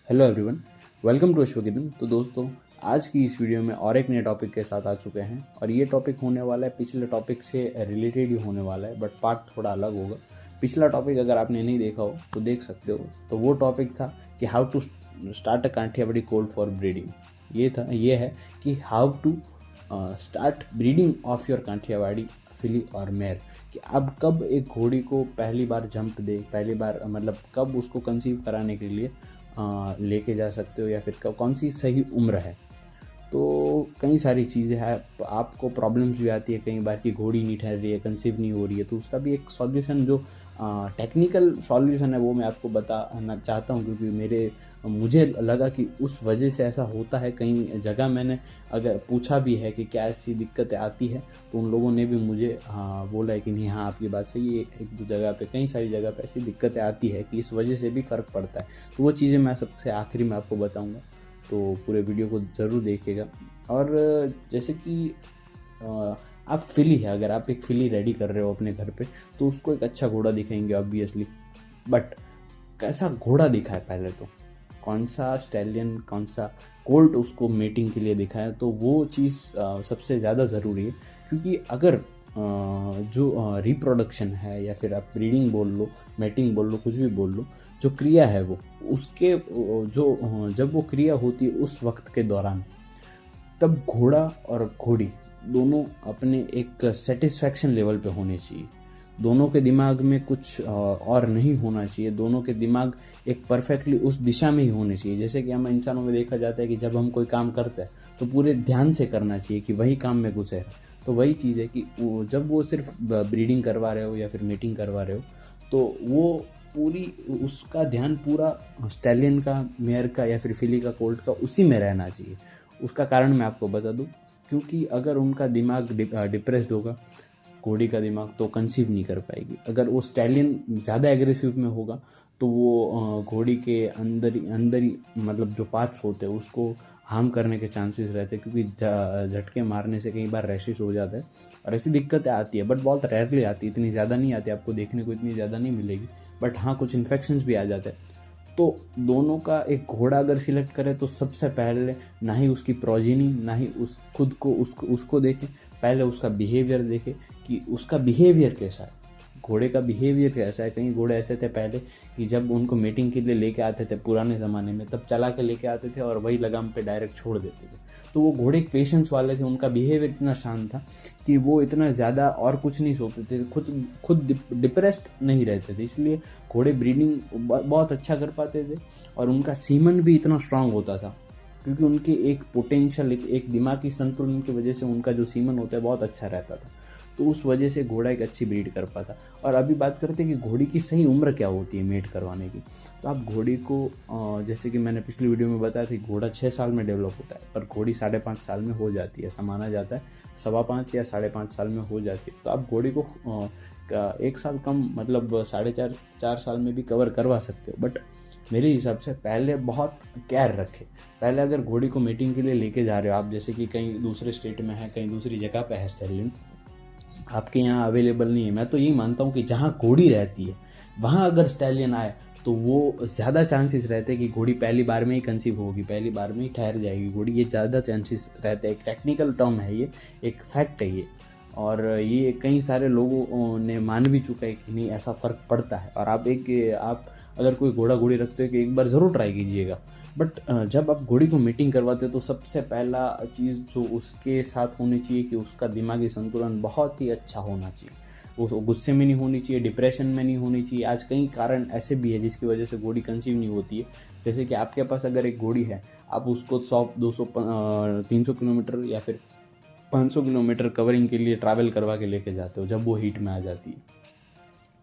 Hello everyone, welcome to Ashwagiran. तो दोस्तों, आज की इस वीडियो में और एक नए टॉपिक के साथ आ चुके हैं और ये टॉपिक होने वाला है, पिछले टॉपिक से रिलेटेड ही होने वाला है, बट पार्ट थोड़ा अलग होगा। पिछला टॉपिक अगर आपने नहीं देखा हो तो देख सकते हो। तो वो टॉपिक था कि how to start a Kathiawadi colt for breeding. ये है कि how to start breeding of your Kathiawadi filly और मेयर, कि अब कब एक घोड़ी को पहली बार जंप दे, पहली बार मतलब कब उसको कंसीव कराने के लिए लेके जा सकते हो, या फिर कौन सी सही उम्र है। तो कई सारी चीज़ें हैं, आपको प्रॉब्लम्स भी आती है कई बार कि घोड़ी नहीं ठहर रही है, कंसीव नहीं हो रही है, तो उसका भी एक सॉल्यूशन जो टेक्निकल सॉल्यूशन है वो मैं आपको बताना चाहता हूँ, क्योंकि मुझे लगा कि उस वजह से ऐसा होता है। कई जगह मैंने अगर पूछा भी है कि क्या ऐसी दिक्कतें आती है, तो उन लोगों ने भी मुझे बोला है कि नहीं, हाँ आपकी बात सही है, एक दो जगह पे, कई सारी जगह पे ऐसी दिक्कतें आती है कि इस वजह से भी फ़र्क पड़ता है। तो वो चीज़ें मैं सबसे आखिरी में आपको बताऊँगा, तो पूरे वीडियो को ज़रूर देखिएगा। और जैसे कि आप फिली है, अगर आप एक फिली रेडी कर रहे हो अपने घर पे, तो उसको एक अच्छा घोड़ा दिखाएंगे ऑब्वियसली, बट कैसा घोड़ा दिखाए, पहले तो कौन सा स्टैलियन, कौन सा कोल्ट उसको मेटिंग के लिए दिखाए, तो वो चीज़ सबसे ज़्यादा ज़रूरी है। क्योंकि अगर जो रिप्रोडक्शन है, या फिर आप ब्रीडिंग बोल लो, मेटिंग बोल लो, कुछ भी बोल लो, जो क्रिया है वो उसके जब वो क्रिया होती है उस वक्त के दौरान, तब घोड़ा और घोड़ी दोनों अपने एक सेटिस्फैक्शन लेवल पे होने चाहिए। दोनों के दिमाग में कुछ और नहीं होना चाहिए, दोनों के दिमाग एक परफेक्टली उस दिशा में ही होने चाहिए। जैसे कि हम इंसानों में देखा जाता है कि जब हम कोई काम करते हैं तो पूरे ध्यान से करना चाहिए कि वही काम में घुसे रहे। तो वही चीज़ है कि जब वो सिर्फ ब्रीडिंग करवा रहे हो या फिर मीटिंग करवा रहे हो, तो वो पूरी उसका ध्यान पूरा स्टैलियन का, मेयर का, या फिर फिली का, कोल्ट का, उसी में रहना चाहिए। उसका कारण मैं आपको बता दूं, क्योंकि अगर उनका दिमाग डिप्रेस्ड होगा, घोड़ी का दिमाग, तो कंसीव नहीं कर पाएगी। अगर वो स्टैलियन ज़्यादा एग्रेसिव में होगा तो वो घोड़ी के अंदर ही मतलब जो पार्ट्स होते हैं उसको हार्म करने के चांसेस रहते हैं, क्योंकि झटके मारने से कई बार रैशेस हो जाता है और ऐसी दिक्कतें आती है, बट बहुत रेयरली आती है, इतनी ज़्यादा नहीं आती, आपको देखने को इतनी ज़्यादा नहीं मिलेगी। बट हाँ, कुछ इन्फेक्शंस भी आ जाते हैं। तो दोनों का एक घोड़ा अगर सिलेक्ट करें तो सबसे पहले ना ही उसकी प्रोजेनी, ना ही उस खुद को उसको देखें, पहले उसका बिहेवियर देखें कि उसका बिहेवियर कैसा है, घोड़े का बिहेवियर कैसा है। कई घोड़े ऐसे थे पहले कि जब उनको मीटिंग के लिए लेके आते थे पुराने ज़माने में, तब चला के लेके आते थे और वही लगाम पे डायरेक्ट छोड़ देते थे। तो वो घोड़े पेशेंस वाले थे, उनका बिहेवियर इतना शांत था कि वो इतना ज़्यादा और कुछ नहीं सोचते थे, खुद डिप्रेस्ड नहीं रहते थे, इसलिए घोड़े ब्रीडिंग बहुत अच्छा कर पाते थे। और उनका सीमन भी इतना स्ट्रांग होता था, क्योंकि उनके एक पोटेंशियल, एक दिमागी संतुलन की वजह से उनका जो सीमन होता है बहुत अच्छा रहता था। तो उस वजह से घोड़ा एक अच्छी ब्रीड कर पाता। और अभी बात करते हैं कि घोड़ी की सही उम्र क्या होती है मेट करवाने की। तो आप घोड़ी को जैसे कि मैंने पिछली वीडियो में बताया था, घोड़ा 6 साल में डेवलप होता है, पर घोड़ी 5.5 साल में हो जाती है, ऐसा माना जाता है, 5.25 या 5.5 साल में हो जाती है। तो आप घोड़ी को एक साल कम, मतलब 4.5 साल में भी कवर करवा सकते हो। बट मेरे हिसाब से पहले बहुत केयर रखें। पहले अगर घोड़ी को मीटिंग के लिए लेके जा रहे हो आप, जैसे कि कहीं दूसरे स्टेट में है, कहीं दूसरी जगह पे है स्टैलियन, आपके यहाँ अवेलेबल नहीं है, मैं तो यही मानता हूँ कि जहाँ घोड़ी रहती है वहाँ अगर स्टैलियन आए तो वो ज़्यादा चांसेस रहते हैं कि घोड़ी पहली बार में ही कंसीव होगी, पहली बार में ही ठहर जाएगी घोड़ी, ये ज़्यादा चांसेस रहते हैं। एक टेक्निकल टर्म है ये, एक फैक्ट है ये, और ये कई सारे लोगों ने मान भी चुका है कि नहीं, ऐसा फ़र्क पड़ता है। और आप अगर कोई घोड़ा घोड़ी रखते हो कि एक बार ज़रूर ट्राई कीजिएगा। बट जब आप घोड़ी को मीटिंग करवाते हो तो सबसे पहला चीज़ जो उसके साथ होनी चाहिए कि उसका दिमागी संतुलन बहुत ही अच्छा होना चाहिए। वो गुस्से में नहीं होनी चाहिए, डिप्रेशन में नहीं होनी चाहिए। आज कई कारण ऐसे भी है जिसकी वजह से घोड़ी कंसीव नहीं होती है। जैसे कि आपके पास अगर एक घोड़ी है, आप उसको 100, 200, 300 किलोमीटर या फिर 500 किलोमीटर कवरिंग के लिए ट्रैवल करवा के लेके जाते हो, जब वो हीट में आ जाती है,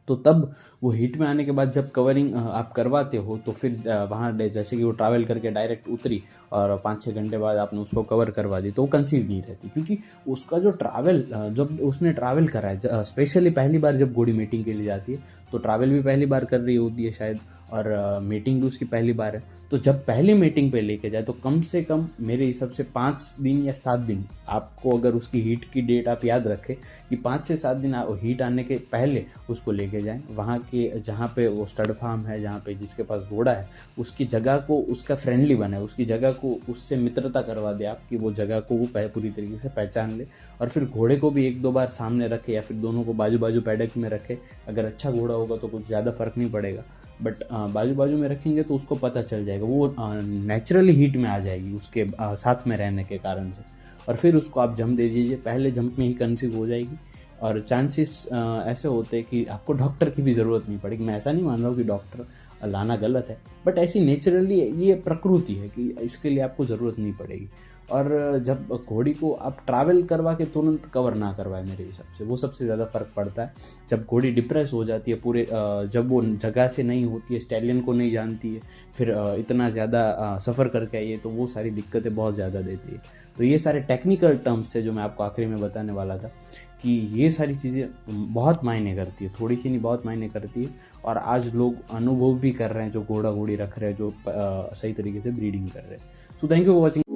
तो तब वो हीट में आने के बाद जब कवरिंग आप करवाते हो, तो फिर वहाँ जैसे कि वो ट्रैवल करके डायरेक्ट उतरी और 5-6 घंटे बाद आपने उसको कवर करवा दी, तो वो कंसीव नहीं रहती, क्योंकि उसका जो ट्रैवल, जब उसने ट्रैवल करा है, स्पेशली पहली बार जब घोड़ी मीटिंग के लिए जाती है तो ट्रैवल भी पहली बार कर रही होती है शायद, और मीटिंग भी उसकी पहली बार है। तो जब पहली मीटिंग पे लेके जाए तो कम से कम मेरे हिसाब से 5 दिन या 7 दिन आपको, अगर उसकी हीट की डेट आप याद रखें कि 5 से 7 दिन हीट आने के पहले उसको लेके जाएं। वहाँ के जहाँ पे वो स्टड फार्म है, जहाँ पे जिसके पास घोड़ा है, उसकी जगह को उसका फ्रेंडली बनाए, उसकी जगह को उससे मित्रता करवा दे आप, कि वो जगह को वो पूरी तरीके से पहचान ले। और फिर घोड़े को भी 1-2 बार सामने रखे या फिर दोनों को बाजू बाजू पैडक में रखे। अगर अच्छा घोड़ा होगा तो कुछ ज़्यादा फर्क नहीं पड़ेगा, बट बाजू बाजू में रखेंगे तो उसको पता चल जाएगा, वो नेचुरली हीट में आ जाएगी उसके साथ में रहने के कारण से। और फिर उसको आप जंप दे दीजिए, पहले जंप में ही कंसीव हो जाएगी। और चांसेस ऐसे होते हैं कि आपको डॉक्टर की भी ज़रूरत नहीं पड़ेगी। मैं ऐसा नहीं मान रहा हूँ कि डॉक्टर लाना गलत है, बट ऐसी नेचुरली ये प्रकृति है कि इसके लिए आपको ज़रूरत नहीं पड़ेगी। और जब घोड़ी को आप ट्रैवल करवा के तुरंत कवर ना करवाए, मेरे हिसाब से वो सबसे ज़्यादा फ़र्क पड़ता है। जब घोड़ी डिप्रेस हो जाती है पूरे, जब वो जगह से नहीं होती है, स्टैलियन को नहीं जानती है, फिर इतना ज़्यादा सफ़र करके आई है, तो वो सारी दिक्कतें बहुत ज़्यादा देती है। तो ये सारे टेक्निकल टर्म्स थे जो मैं आपको आखिरी में बताने वाला था, कि ये सारी चीज़ें बहुत मायने करती है, थोड़ी सी नहीं बहुत मायने करती है। और आज लोग अनुभव भी कर रहे हैं, जो घोड़ा घोड़ी रख रहे हैं, जो सही तरीके से ब्रीडिंग कर रहे हैं। So thank you for watching.